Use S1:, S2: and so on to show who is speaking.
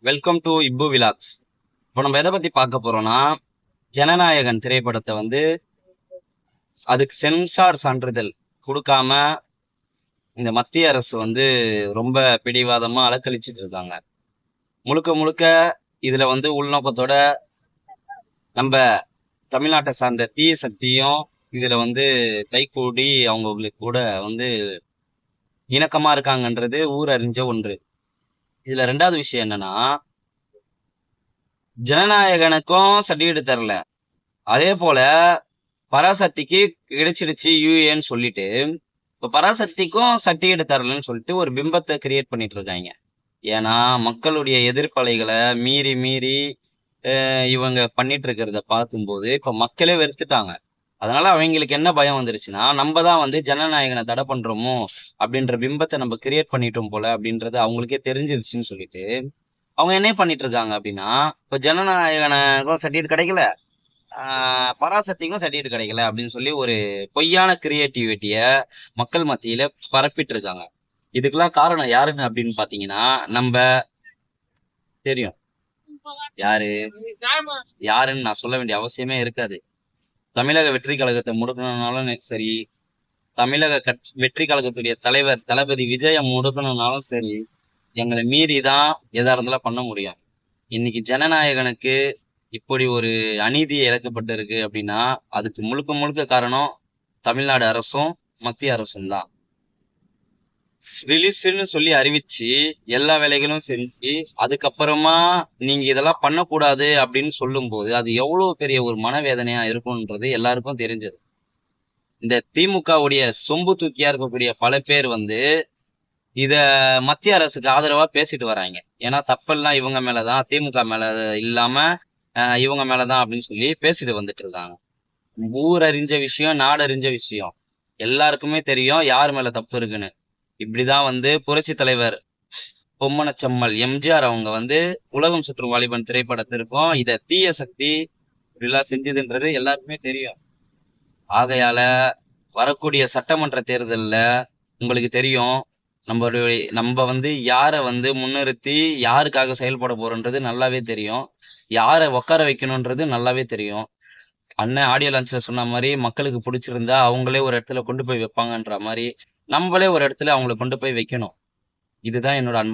S1: Welcome to இப்பு vlogs. இப்போ நம்ம எதை பத்தி பார்க்க போறோம்னா, ஜனநாயகன் திரைப்படத்தை வந்து அதுக்கு சென்சார் சான்றிதழ் கொடுக்காம இந்த மத்திய அரசு வந்து ரொம்ப பிடிவாதமா அலக்களிச்சிட்டு இருக்காங்க. முழுக்க முழுக்க இதுல வந்து உள்நோக்கத்தோட நம்ம தமிழ்நாட்டை சார்ந்த தீய சக்தியும் இதுல வந்து கைகூடி அவங்களுக்கு கூட வந்து இணக்கமா இருக்காங்கன்றது ஊர் அறிஞ்ச ஒன்று. இதுல ரெண்டாவது விஷயம் என்னன்னா, ஜனநாயகனுக்கும் சர்டிபிகேட் தரல, அதே போல பராசக்திக்கு கிடைச்சிடுச்சு யூஏன்னு சொல்லிட்டு இப்ப பராசக்திக்கும் சர்டிபிகேட் தரலன்னு சொல்லிட்டு ஒரு பிம்பத்தை கிரியேட் பண்ணிட்டு இருக்காங்க. ஏன்னா மக்களுடைய எதிர்ப்பலைகளை மீறி மீறி இவங்க பண்ணிட்டு இருக்கிறத பார்க்கும்போது இப்ப மக்களே வெறுத்துட்டாங்க. அதனால அவங்களுக்கு என்ன பயம் வந்துருச்சுன்னா, நம்ம தான் வந்து ஜனநாயகனை தடை பண்றோமோ அப்படின்ற பிம்பத்தை நம்ம கிரியேட் பண்ணிட்டோம் போல அப்படின்றது அவங்களுக்கே தெரிஞ்சிருச்சுன்னு சொல்லிட்டு அவங்க என்ன பண்ணிட்டு இருக்காங்க அப்படின்னா, இப்ப ஜனநாயகனுக்கும் சர்டிபிகேட் கிடைக்கல, பராசக்திக்கும் சர்டிபிகேட் கிடைக்கல அப்படின்னு சொல்லி ஒரு பொய்யான கிரியேட்டிவிட்டிய மக்கள் மத்தியில பரப்பிட்டு இருக்காங்க. இதுக்கெல்லாம் காரணம் யாருன்னு அப்படின்னு பாத்தீங்கன்னா, நம்ம தெரியும் யாரு யாருன்னு நான் சொல்ல வேண்டிய அவசியமே இருக்காது. தமிழக வெற்றி கழகத்தை முடக்கணும்னாலும் சரி, தமிழக வெற்றி கழகத்துடைய தலைவர் தளபதி விஜய முடக்கணும்னாலும் சரி, எங்களை மீறி தான் எதா இருந்தாலும் பண்ண முடியும். இன்னைக்கு ஜனநாயகனுக்கு இப்படி ஒரு அநீதி இழைக்கப்பட்டு இருக்கு அப்படின்னா அதுக்கு முழுக்க முழுக்க காரணம் தமிழ்நாடு அரசும் மத்திய அரசும் தான். ரிலீஸ்ன்னு சொல்லி அறிவிச்சு எல்லா வேலைகளும் செஞ்சு அதுக்கப்புறமா நீங்க இதெல்லாம் பண்ணக்கூடாது அப்படின்னு சொல்லும் போது அது எவ்வளவு பெரிய ஒரு மனவேதனையா இருக்கும்ன்றது எல்லாருக்கும் தெரிஞ்சது. இந்த திமுகவுடைய சொம்பு தூக்கியா இருக்கக்கூடிய பல பேர் வந்து இத மத்திய அரசுக்கு ஆதரவா பேசிட்டு வராங்க. ஏன்னா தப்பெல்லாம் இவங்க மேலதான், திமுக மேல இல்லாம இவங்க மேலதான் அப்படின்னு சொல்லி பேசிட்டு வந்துட்டு இருக்காங்க. ஊர் அறிஞ்ச விஷயம், நாடு அறிஞ்ச விஷயம், எல்லாருக்குமே தெரியும் யார் மேல தப்பு இருக்குன்னு. இப்படிதான் வந்து புரட்சி தலைவர் பொம்மனச்சம்மல் எம்ஜிஆர் அவங்க வந்து உலகம் சுற்றும் வாலிபன் திரைப்படத்திற்கும் இத தீய சக்தி இப்படிலாம் செஞ்சதுன்றது எல்லாருக்குமே தெரியும். ஆகையால வரக்கூடிய சட்டமன்ற தேர்தல்ல உங்களுக்கு தெரியும் நம்ம வந்து யாரை வந்து முன்னிறுத்தி யாருக்காக செயல்பட போறோன்றது நல்லாவே தெரியும். யாரை உட்கார வைக்கணும்ன்றது நல்லாவே தெரியும். அண்ணன் ஆடியோ லான்ச்ல சொன்ன மாதிரி மக்களுக்கு பிடிச்சிருந்தா அவங்களே ஒரு இடத்துல கொண்டு போய் வைப்பாங்கன்ற மாதிரி நம்மளே ஒரு இடத்துல அவங்களை கொண்டு போய் வைக்கணும். இதுதான் என்னோட அன்பு.